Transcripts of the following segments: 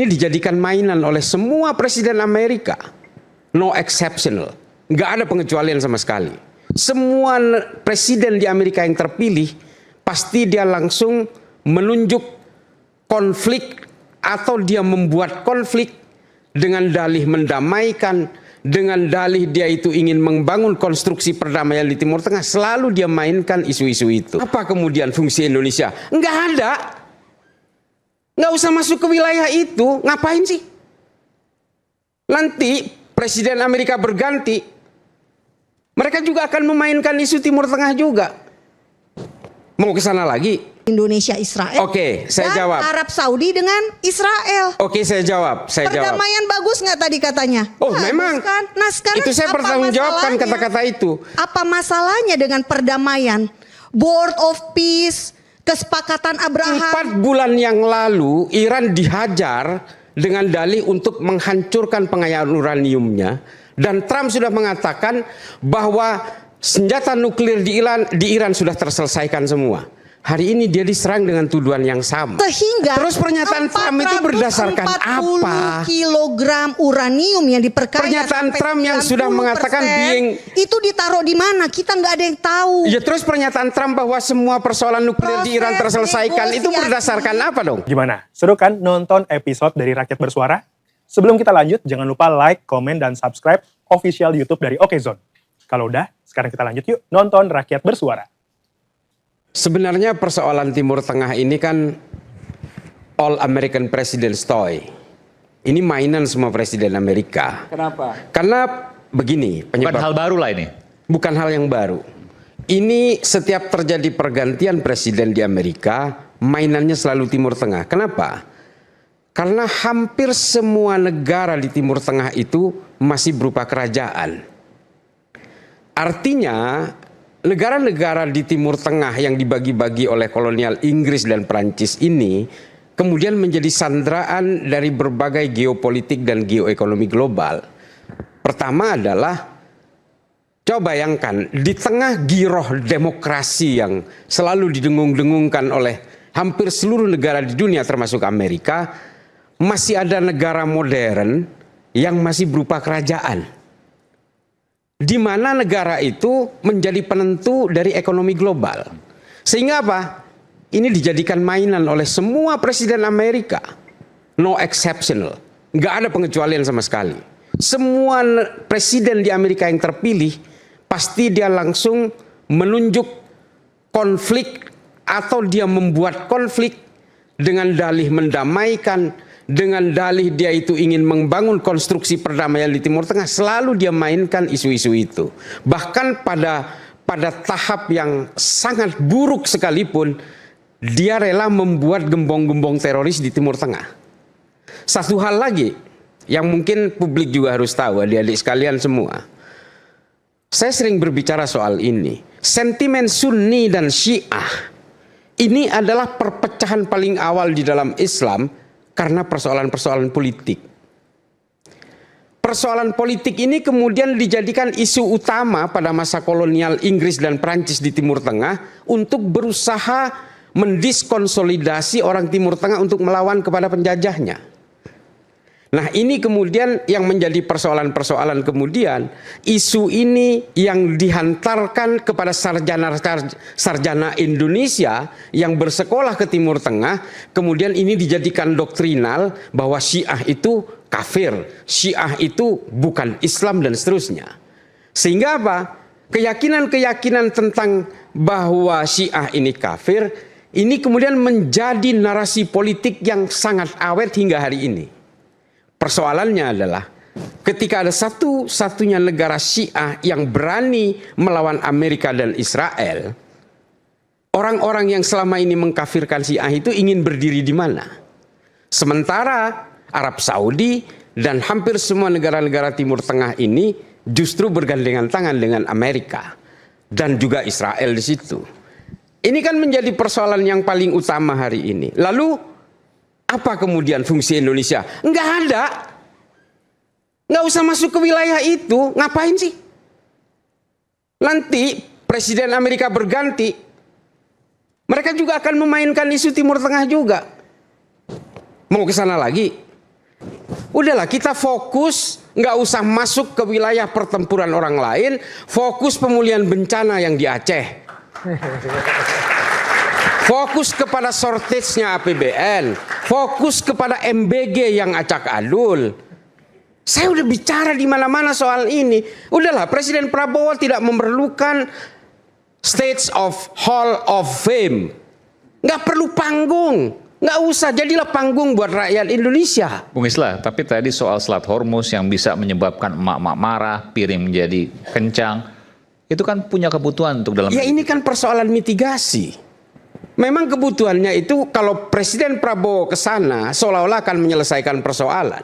ini dijadikan mainan oleh semua presiden Amerika. No exceptional. Nggak ada pengecualian sama sekali. Semua presiden di Amerika yang terpilih, pasti dia langsung menunjuk konflik atau dia membuat konflik dengan dalih mendamaikan, dengan dalih dia itu ingin membangun konstruksi perdamaian di Timur Tengah. Selalu dia mainkan isu-isu itu. Apa kemudian fungsi Indonesia? Nggak ada. Nggak usah masuk ke wilayah itu. Ngapain sih? Nanti presiden Amerika berganti, mereka juga akan memainkan isu Timur Tengah juga. Mau ke sana lagi? Indonesia Israel. Oke, saya dan jawab. Arab Saudi dengan Israel. Oke, saya jawab. Perdamaian bagus nggak tadi katanya? Oh, bagus, memang. Kan? Nah, sekarang itu saya pertanggungjawabkan kata-kata itu. Apa masalahnya dengan perdamaian? Board of Peace, kesepakatan Abraham. 4 bulan yang lalu Iran dihajar dengan dalih untuk menghancurkan pengayaan uraniumnya. Dan Trump sudah mengatakan bahwa senjata nuklir di Iran sudah terselesaikan semua. Hari ini dia diserang dengan tuduhan yang sama. Sehingga terus pernyataan Trump itu berdasarkan apa? Kilogram uranium yang diperkaya. Pernyataan Trump yang sudah mengatakan itu ditaruh di mana? Kita nggak ada yang tahu. Ya, terus pernyataan Trump bahwa semua persoalan nuklir di Iran terselesaikan itu berdasarkan apa dong? Gimana? Seru kan nonton episode dari Rakyat Bersuara? Sebelum kita lanjut, jangan lupa like, komen, dan subscribe official YouTube dari Okezone. Kalau udah, sekarang kita lanjut yuk nonton Rakyat Bersuara. Sebenarnya persoalan Timur Tengah ini kan All American President's Toy. Ini mainan semua presiden Amerika. Kenapa? Karena begini penyebab. Bukan hal baru lah ini. Bukan hal yang baru. Ini setiap terjadi pergantian presiden di Amerika, mainannya selalu Timur Tengah. Kenapa? Karena hampir semua negara di Timur Tengah itu masih berupa kerajaan. Artinya negara-negara di Timur Tengah yang dibagi-bagi oleh kolonial Inggris dan Prancis ini kemudian menjadi sandraan dari berbagai geopolitik dan geoekonomi global. Pertama adalah, coba bayangkan, di tengah giroh demokrasi yang selalu didengung-dengungkan oleh hampir seluruh negara di dunia termasuk Amerika, masih ada negara modern yang masih berupa kerajaan. Di mana negara itu menjadi penentu dari ekonomi global. Sehingga apa? Ini dijadikan mainan oleh semua presiden Amerika. No exceptional. Nggak ada pengecualian sama sekali. Semua presiden di Amerika yang terpilih, pasti dia langsung menunjuk konflik atau dia membuat konflik dengan dalih mendamaikan, dengan dalih dia itu ingin membangun konstruksi perdamaian di Timur Tengah. Selalu dia mainkan isu-isu itu. Bahkan pada tahap yang sangat buruk sekalipun, dia rela membuat gembong-gembong teroris di Timur Tengah. Satu hal lagi yang mungkin publik juga harus tahu, adik-adik sekalian semua. Saya sering berbicara soal ini. Sentimen Sunni dan Syiah ini adalah perpecahan paling awal di dalam Islam karena persoalan-persoalan politik. Persoalan politik ini kemudian dijadikan isu utama pada masa kolonial Inggris dan Prancis di Timur Tengah untuk berusaha mendiskonsolidasi orang Timur Tengah untuk melawan kepada penjajahnya. Nah, ini kemudian yang menjadi persoalan-persoalan kemudian, isu ini yang dihantarkan kepada sarjana Indonesia yang bersekolah ke Timur Tengah, kemudian ini dijadikan doktrinal bahwa Syiah itu kafir, Syiah itu bukan Islam dan seterusnya. Sehingga apa? Keyakinan-keyakinan tentang bahwa Syiah ini kafir, ini kemudian menjadi narasi politik yang sangat awet hingga hari ini. Persoalannya adalah ketika ada satu-satunya negara Syiah yang berani melawan Amerika dan Israel, orang-orang yang selama ini mengkafirkan Syiah itu ingin berdiri di mana? Sementara Arab Saudi dan hampir semua negara-negara Timur Tengah ini justru bergandengan tangan dengan Amerika dan juga Israel di situ. Ini kan menjadi persoalan yang paling utama hari ini. Lalu apa kemudian fungsi Indonesia? Nggak ada. Nggak usah masuk ke wilayah itu. Ngapain sih? Nanti presiden Amerika berganti, mereka juga akan memainkan isu Timur Tengah juga. Mau ke sana lagi? Udahlah, kita fokus, nggak usah masuk ke wilayah pertempuran orang lain, fokus pemulihan bencana yang di Aceh. Fokus kepada shortage-nya APBN, fokus kepada MBG yang acak adul. Saya udah bicara di mana-mana soal ini. Udahlah, Presiden Prabowo tidak memerlukan stage of Hall of Fame. Nggak perlu panggung, nggak usah, jadilah panggung buat rakyat Indonesia. Bung Islah, tapi tadi soal Selat Hormuz yang bisa menyebabkan emak-emak marah, piring menjadi kencang, itu kan punya kebutuhan untuk dalam... Ya ini kan persoalan mitigasi. Memang kebutuhannya itu kalau Presiden Prabowo ke sana seolah-olah akan menyelesaikan persoalan.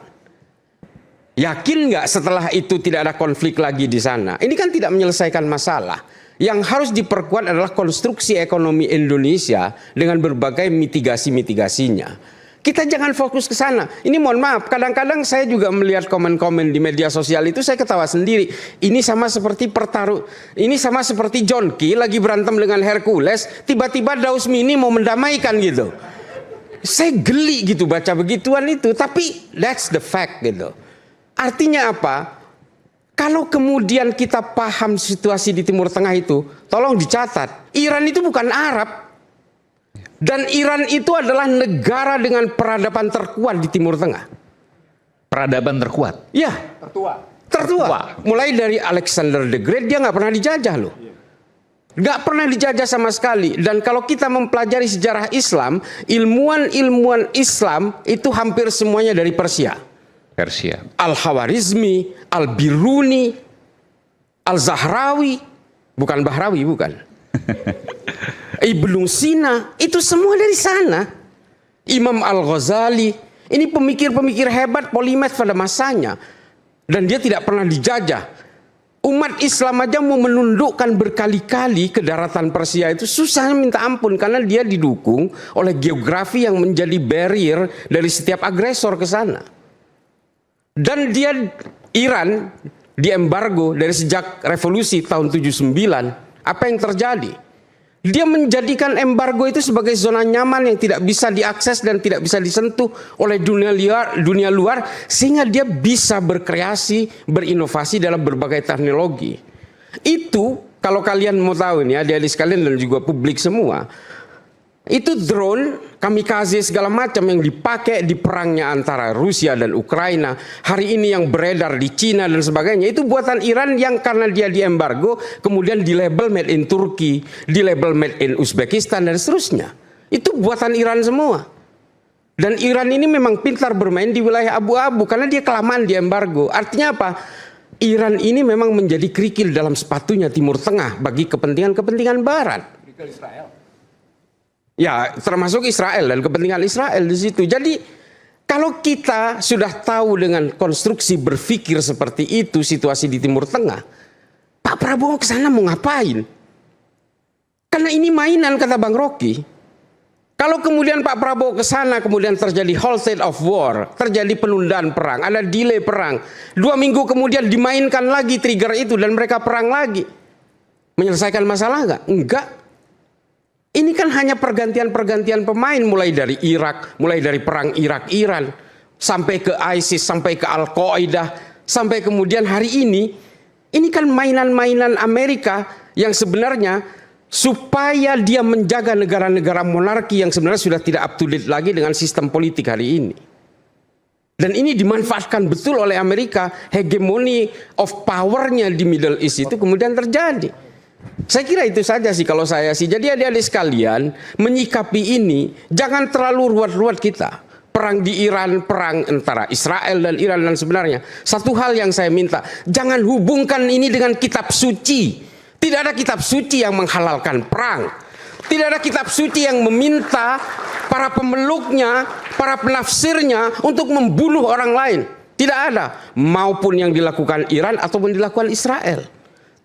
Yakin nggak setelah itu tidak ada konflik lagi di sana? Ini kan tidak menyelesaikan masalah. Yang harus diperkuat adalah konstruksi ekonomi Indonesia dengan berbagai mitigasi-mitigasinya. Kita jangan fokus ke sana. Ini mohon maaf, kadang-kadang saya juga melihat komen-komen di media sosial itu saya ketawa sendiri. Ini sama seperti ini sama seperti John Key lagi berantem dengan Hercules, tiba-tiba Daus Mini mau mendamaikan gitu. Saya geli gitu baca begituan itu, tapi that's the fact gitu. Artinya apa? Kalau kemudian kita paham situasi di Timur Tengah itu, tolong dicatat, Iran itu bukan Arab. Dan Iran itu adalah negara dengan peradaban terkuat di Timur Tengah. Peradaban terkuat? Ya. Tertua. Mulai dari Alexander the Great, dia nggak pernah dijajah loh. Nggak pernah dijajah sama sekali. Dan kalau kita mempelajari sejarah Islam, ilmuwan-ilmuwan Islam itu hampir semuanya dari Persia. Al-Khawarizmi, Al-Biruni, Al-Zahrawi, bukan Bahrawi, bukan. Ibnu Sina, itu semua dari sana. Imam Al-Ghazali, ini pemikir-pemikir hebat polimet pada masanya. Dan dia tidak pernah dijajah. Umat Islam aja mau menundukkan berkali-kali ke daratan Persia itu susah minta ampun. Karena dia didukung oleh geografi yang menjadi barrier dari setiap agresor ke sana. Dan dia, Iran, diembargo dari sejak revolusi tahun 79. Apa yang terjadi? Dia menjadikan embargo itu sebagai zona nyaman yang tidak bisa diakses dan tidak bisa disentuh oleh dunia luar sehingga dia bisa berkreasi, berinovasi dalam berbagai teknologi. Itu kalau kalian mau tahu nih, adik-adik sekalian dan juga publik semua, itu drone, kamikaze segala macam yang dipakai di perangnya antara Rusia dan Ukraina. Hari ini yang beredar di Cina dan sebagainya. Itu buatan Iran yang karena dia diembargo, kemudian di label made in Turki, di label made in Uzbekistan dan seterusnya. Itu buatan Iran semua. Dan Iran ini memang pintar bermain di wilayah abu-abu karena dia kelamaan diembargo. Artinya apa? Iran ini memang menjadi kerikil dalam sepatunya Timur Tengah bagi kepentingan-kepentingan Barat. Ya, termasuk Israel dan kepentingan Israel di situ. Jadi, kalau kita sudah tahu dengan konstruksi berpikir seperti itu situasi di Timur Tengah, Pak Prabowo ke sana mau ngapain? Karena ini mainan kata Bang Rocky. Kalau kemudian Pak Prabowo ke sana kemudian terjadi whole state of war, terjadi penundaan perang, ada delay perang. 2 minggu kemudian dimainkan lagi trigger itu dan mereka perang lagi. Menyelesaikan masalah enggak? Enggak. Ini kan hanya pergantian-pergantian pemain mulai dari Irak, mulai dari perang Irak-Iran, sampai ke ISIS, sampai ke Al-Qaeda, sampai kemudian hari ini kan mainan-mainan Amerika yang sebenarnya supaya dia menjaga negara-negara monarki yang sebenarnya sudah tidak up to date lagi dengan sistem politik hari ini. Dan ini dimanfaatkan betul oleh Amerika, hegemoni of powernya di Middle East itu kemudian terjadi. Saya kira itu saja sih kalau saya sih. Jadi adik-adik sekalian menyikapi ini jangan terlalu ruwet-ruwet kita. Perang di Iran, perang antara Israel dan Iran dan sebenarnya. Satu hal yang saya minta, jangan hubungkan ini dengan kitab suci. Tidak ada kitab suci yang menghalalkan perang. Tidak ada kitab suci yang meminta para pemeluknya, para penafsirnya untuk membunuh orang lain. Tidak ada. Maupun yang dilakukan Iran ataupun dilakukan Israel.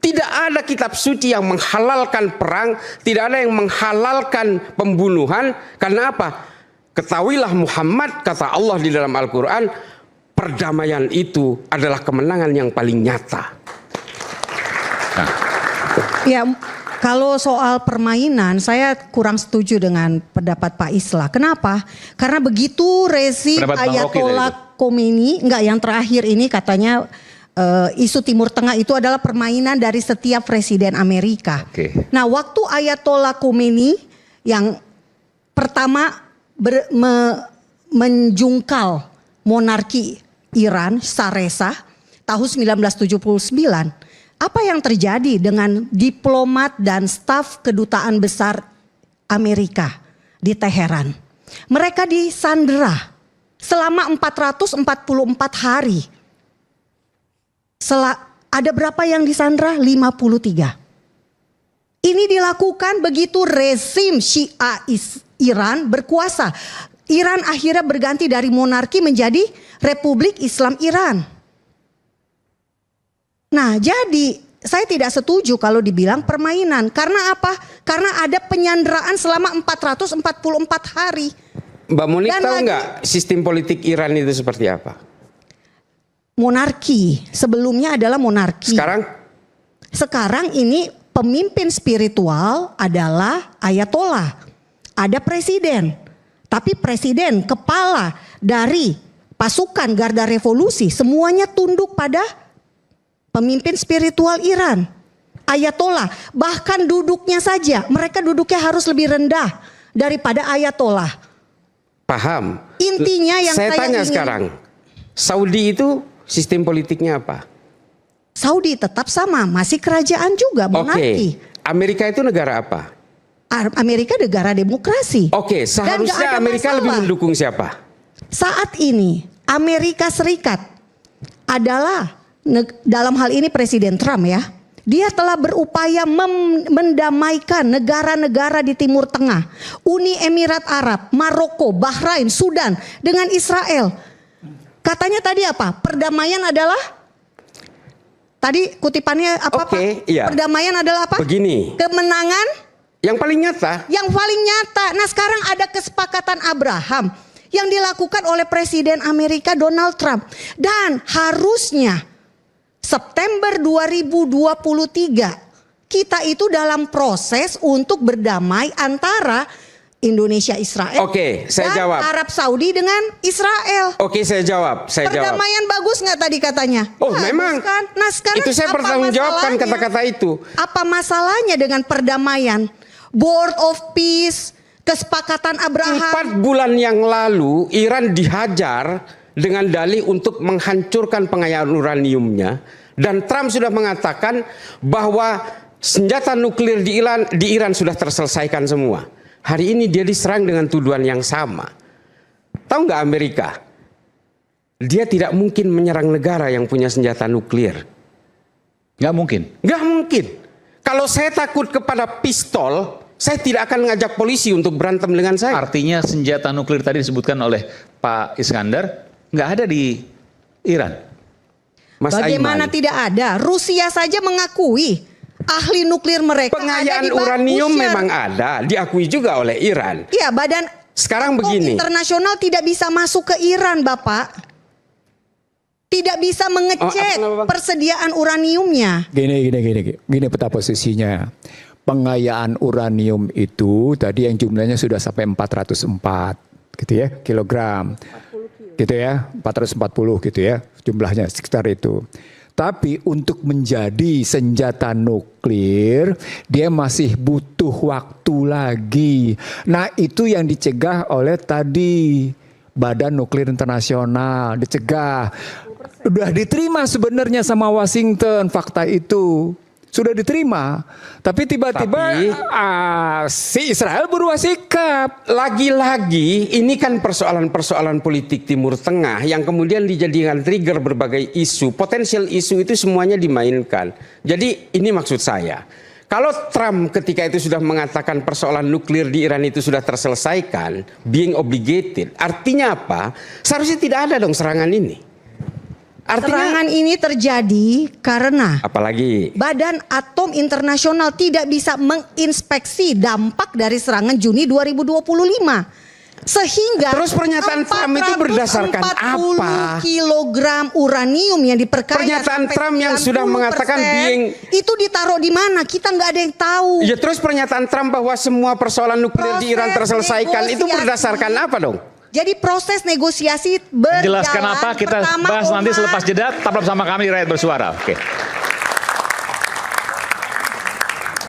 Tidak ada kitab suci yang menghalalkan perang, tidak ada yang menghalalkan pembunuhan. Karena apa? Ketahuilah Muhammad, kata Allah di dalam Al-Quran, perdamaian itu adalah kemenangan yang paling nyata. Nah. Ya, kalau soal permainan, saya kurang setuju dengan pendapat Pak Islah. Kenapa? Karena begitu rezim Ayatollah Khomeini, enggak, yang terakhir ini katanya isu Timur Tengah itu adalah permainan dari setiap presiden Amerika. Oke. Nah, waktu Ayatollah Khomeini yang pertama menjungkal monarki Iran, Shah Reza, tahun 1979, apa yang terjadi dengan diplomat dan staf kedutaan besar Amerika di Teheran? Mereka disandera selama 444 hari. Ada berapa yang disandra? 53. Ini dilakukan begitu rezim Syiah Iran berkuasa. Iran akhirnya berganti dari monarki menjadi Republik Islam Iran. Nah, jadi saya tidak setuju kalau dibilang permainan. Karena apa? Karena ada penyanderaan selama 444 hari. Mbak Monik Dan tahu lagi- nggak sistem politik Iran itu seperti apa? Monarki, sebelumnya adalah monarki. Sekarang ini pemimpin spiritual adalah Ayatollah. Ada presiden. Tapi presiden, kepala dari pasukan Garda Revolusi, semuanya tunduk pada pemimpin spiritual Iran. Ayatollah, bahkan duduknya saja, mereka duduknya harus lebih rendah daripada Ayatollah. Paham. Intinya yang saya tanya ingin- sekarang, Saudi itu sistem politiknya apa? Saudi tetap sama, masih kerajaan juga, Oke. monarki. Amerika itu negara apa? Amerika negara demokrasi. Oke, Dan nggak seharusnya ada Amerika lebih masalah. mendukung siapa? Saat ini Amerika Serikat adalah dalam hal ini Presiden Trump ya. Dia telah berupaya mendamaikan negara-negara di Timur Tengah. Uni Emirat Arab, Maroko, Bahrain, Sudan dengan Israel. Katanya tadi apa? Perdamaian adalah tadi kutipannya apa Oke, Pak? iya. Perdamaian adalah apa? Begini. Kemenangan Yang paling nyata. yang paling nyata. Nah, sekarang ada kesepakatan Abraham yang dilakukan oleh Presiden Amerika Donald Trump. Dan harusnya September 2023 kita itu dalam proses untuk berdamai antara Indonesia Israel Oke, saya dan jawab. Arab Saudi dengan Israel. Oke, saya jawab. Perdamaian bagus nggak tadi katanya? Oh, Bagus memang. kan? Nah, sekarang Itu saya apa pertanggungjawabkan masalahnya? kata-kata itu. Apa masalahnya dengan perdamaian? Board of Peace, kesepakatan Abraham. 4 bulan yang lalu Iran dihajar dengan dalih untuk menghancurkan pengayaan uraniumnya. Dan Trump sudah mengatakan bahwa senjata nuklir di Iran sudah terselesaikan semua. Hari ini dia diserang dengan tuduhan yang sama. Tahu nggak Amerika? Dia tidak mungkin menyerang negara yang punya senjata nuklir. Nggak mungkin. Nggak mungkin. Kalau saya takut kepada pistol, saya tidak akan ngajak polisi untuk berantem dengan saya. Artinya senjata nuklir tadi disebutkan oleh Pak Iskandar nggak ada di Iran. Mas Bagaimana Aiman, tidak ada? Rusia saja mengakui ahli nuklir mereka ada pengayaan di Baku uranium Shar. memang ada, diakui juga oleh Iran. Iya, Badan Sekarang Atom begini. Internasional tidak bisa masuk ke Iran, Bapak. Tidak bisa mengecek kenapa, Bang? persediaan uraniumnya. Gini peta posisinya. Pengayaan uranium itu tadi yang jumlahnya sudah sampai 404 gitu ya, kilogram. Gitu ya, 440 gitu ya, jumlahnya sekitar itu. Tapi untuk menjadi senjata nuklir, dia masih butuh waktu lagi. Nah, itu yang dicegah oleh tadi Badan Nuklir Internasional, dicegah. Udah diterima sebenarnya sama Washington fakta itu. Sudah diterima. Tapi tiba-tiba si Israel berubah sikap. Lagi-lagi ini kan persoalan-persoalan politik Timur Tengah yang kemudian dijadikan trigger berbagai isu. Potensial isu itu semuanya dimainkan. Jadi ini maksud saya. Kalau Trump ketika itu sudah mengatakan persoalan nuklir di Iran itu sudah terselesaikan, being obligated, artinya apa? Seharusnya tidak ada dong serangan ini. Artinya Serangan ini terjadi karena apalagi Badan Atom Internasional tidak bisa menginspeksi dampak dari serangan Juni 2025. Sehingga Terus pernyataan Trump itu berdasarkan apa? 40 kilogram uranium yang diperkaya Pernyataan sampai Trump yang sudah 90% mengatakan itu ditaruh di mana? Kita nggak ada yang tahu. ya terus pernyataan Trump bahwa semua persoalan nuklir di Iran Proses terselesaikan itu negosiasi. berdasarkan apa dong? Jadi proses negosiasi berjalan. Jelaskan apa kita Pertama, bahas nanti Omar. selepas jeda. Tetaplah bersama kami di Rakyat Bersuara. Oke.